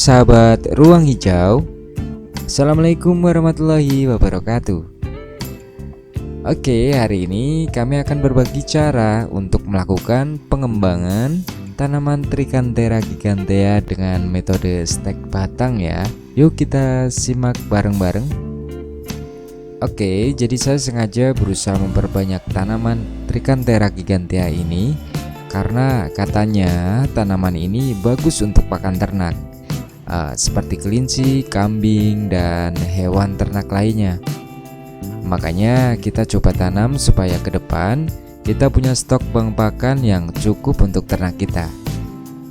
sahabat Ruang Hijau. Assalamualaikum warahmatullahi wabarakatuh. Oke, hari ini kami akan berbagi cara untuk melakukan pengembangan tanaman Trichantera gigantea dengan metode stek batang ya. Yuk kita simak bareng-bareng. Oke, jadi saya sengaja berusaha memperbanyak tanaman Trichantera gigantea ini karena katanya tanaman ini bagus untuk pakan ternak, seperti kelinci, kambing, dan hewan ternak lainnya. Makanya kita coba tanam supaya ke depan kita punya stok bahan pakan yang cukup untuk ternak kita.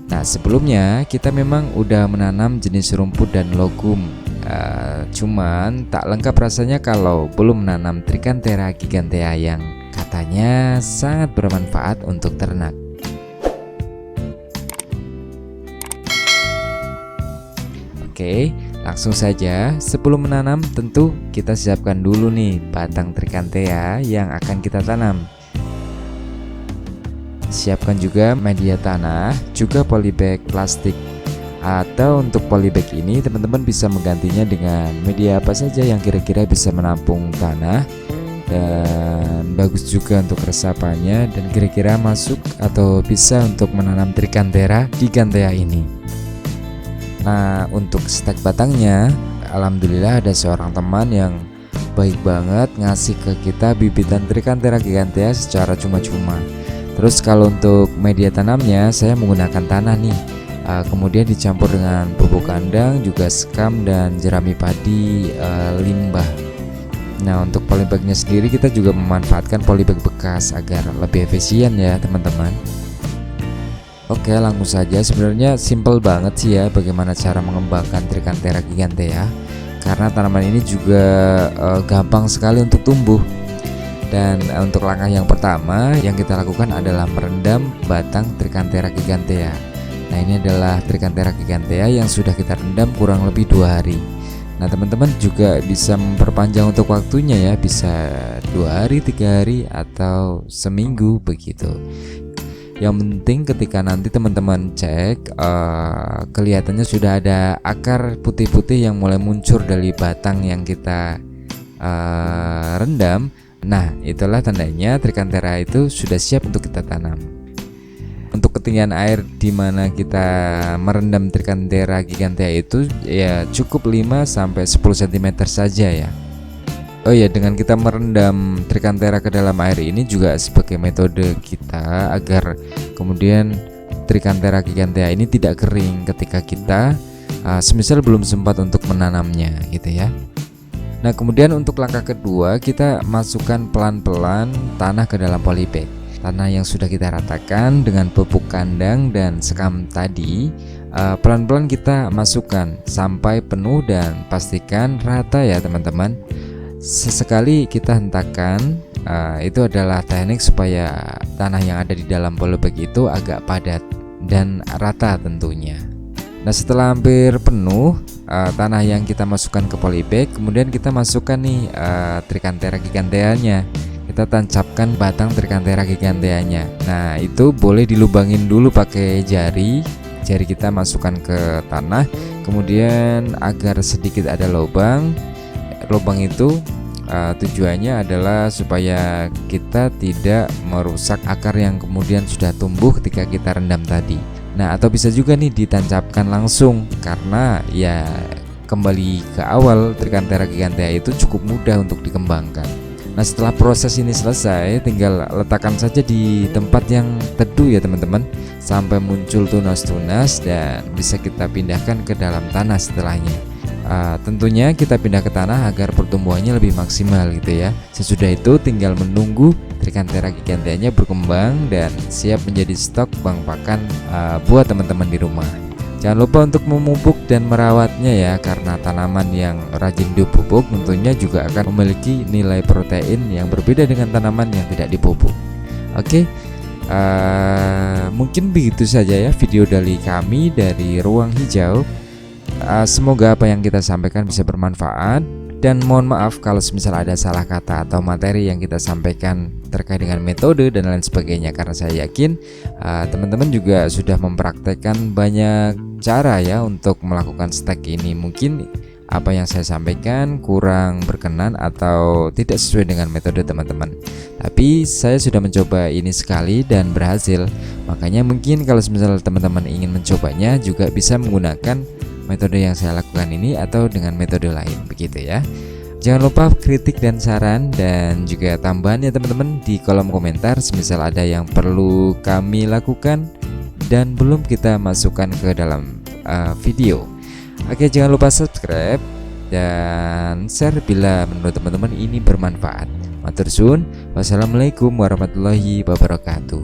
Nah, sebelumnya kita memang udah menanam jenis rumput dan logum, cuman tak lengkap rasanya kalau belum menanam Trichantera gigantea yang katanya sangat bermanfaat untuk ternak. Oke, langsung saja. Sebelum menanam tentu kita siapkan dulu nih batang Trichantera yang akan kita tanam. Siapkan juga media tanah, juga polybag plastik. Atau untuk polybag ini teman-teman bisa menggantinya dengan media apa saja yang kira-kira bisa menampung tanah dan bagus juga untuk resapannya dan kira-kira masuk atau bisa untuk menanam Trichantera gigantea ini. Nah, untuk stek batangnya, alhamdulillah ada seorang teman yang baik banget ngasih ke kita bibitan Trichantera gigantea secara cuma-cuma. Terus kalau untuk media tanamnya, saya menggunakan tanah nih, kemudian dicampur dengan pupuk kandang, juga sekam dan jerami padi, limbah. Nah, untuk polybagnya sendiri kita juga memanfaatkan polybag bekas agar lebih efisien ya teman-teman. Oke, langsung saja. Sebenarnya simple banget sih ya bagaimana cara mengembangkan Trichantera gigantea, karena tanaman ini juga gampang sekali untuk tumbuh. Dan untuk langkah yang pertama yang kita lakukan adalah merendam batang Trichantera gigantea. Nah, ini adalah Trichantera gigantea yang sudah kita rendam kurang lebih 2 hari. Nah, teman-teman juga bisa memperpanjang untuk waktunya ya, bisa 2 hari, 3 hari, atau seminggu begitu. Yang penting ketika nanti teman-teman cek kelihatannya sudah ada akar putih-putih yang mulai muncul dari batang yang kita rendam. Nah, itulah tandanya Trichantera itu sudah siap untuk kita tanam. Untuk ketinggian air di mana kita merendam Trichantera gigantea itu ya cukup 5-10 cm saja ya. Oh ya, dengan kita merendam Trichantera ke dalam air ini juga sebagai metode kita agar kemudian Trichantera gigantea ini tidak kering ketika kita semisal belum sempat untuk menanamnya gitu ya. Nah, kemudian untuk langkah kedua kita masukkan pelan-pelan tanah ke dalam polybag. Tanah yang sudah kita ratakan dengan pupuk kandang dan sekam tadi, pelan-pelan kita masukkan sampai penuh dan pastikan rata ya teman-teman. Sesekali kita hentakan, itu adalah teknik supaya tanah yang ada di dalam polybag itu agak padat dan rata tentunya. Nah, setelah hampir penuh tanah yang kita masukkan ke polybag, kemudian kita masukkan nih Trichantera giganteanya. Kita tancapkan batang Trichantera giganteanya. Nah, itu boleh dilubangin dulu pakai jari kita masukkan ke tanah, kemudian agar sedikit ada lubang. Lubang itu tujuannya adalah supaya kita tidak merusak akar yang kemudian sudah tumbuh ketika kita rendam tadi. Nah, atau bisa juga nih ditancapkan langsung, karena ya kembali ke awal Trichantera gigantea itu cukup mudah untuk dikembangkan. Nah, setelah proses ini selesai, tinggal letakkan saja di tempat yang teduh ya teman-teman, sampai muncul tunas-tunas dan bisa kita pindahkan ke dalam tanah setelahnya. Tentunya kita pindah ke tanah agar pertumbuhannya lebih maksimal gitu ya. Sesudah itu tinggal menunggu Trichantera giganteanya berkembang dan siap menjadi stok bahan pakan buat teman-teman di rumah. Jangan lupa untuk memupuk dan merawatnya ya, karena tanaman yang rajin dipupuk tentunya juga akan memiliki nilai protein yang berbeda dengan tanaman yang tidak dipupuk. Oke, mungkin begitu saja ya video dari kami dari Ruang Hijau. Semoga apa yang kita sampaikan bisa bermanfaat. Dan mohon maaf kalau misal ada salah kata atau materi yang kita sampaikan terkait dengan metode dan lain sebagainya, karena saya yakin teman-teman juga sudah mempraktekkan banyak cara ya untuk melakukan stack ini. Mungkin apa yang saya sampaikan kurang berkenan atau tidak sesuai dengan metode teman-teman, tapi saya sudah mencoba ini sekali dan berhasil. Makanya mungkin kalau misal teman-teman ingin mencobanya juga bisa menggunakan metode yang saya lakukan ini atau dengan metode lain, begitu ya. Jangan lupa kritik dan saran dan juga tambahan ya teman-teman di kolom komentar semisal ada yang perlu kami lakukan dan belum kita masukkan ke dalam video. Oke, jangan lupa subscribe dan share bila menurut teman-teman ini bermanfaat. Matur suwun. Wassalamualaikum warahmatullahi wabarakatuh.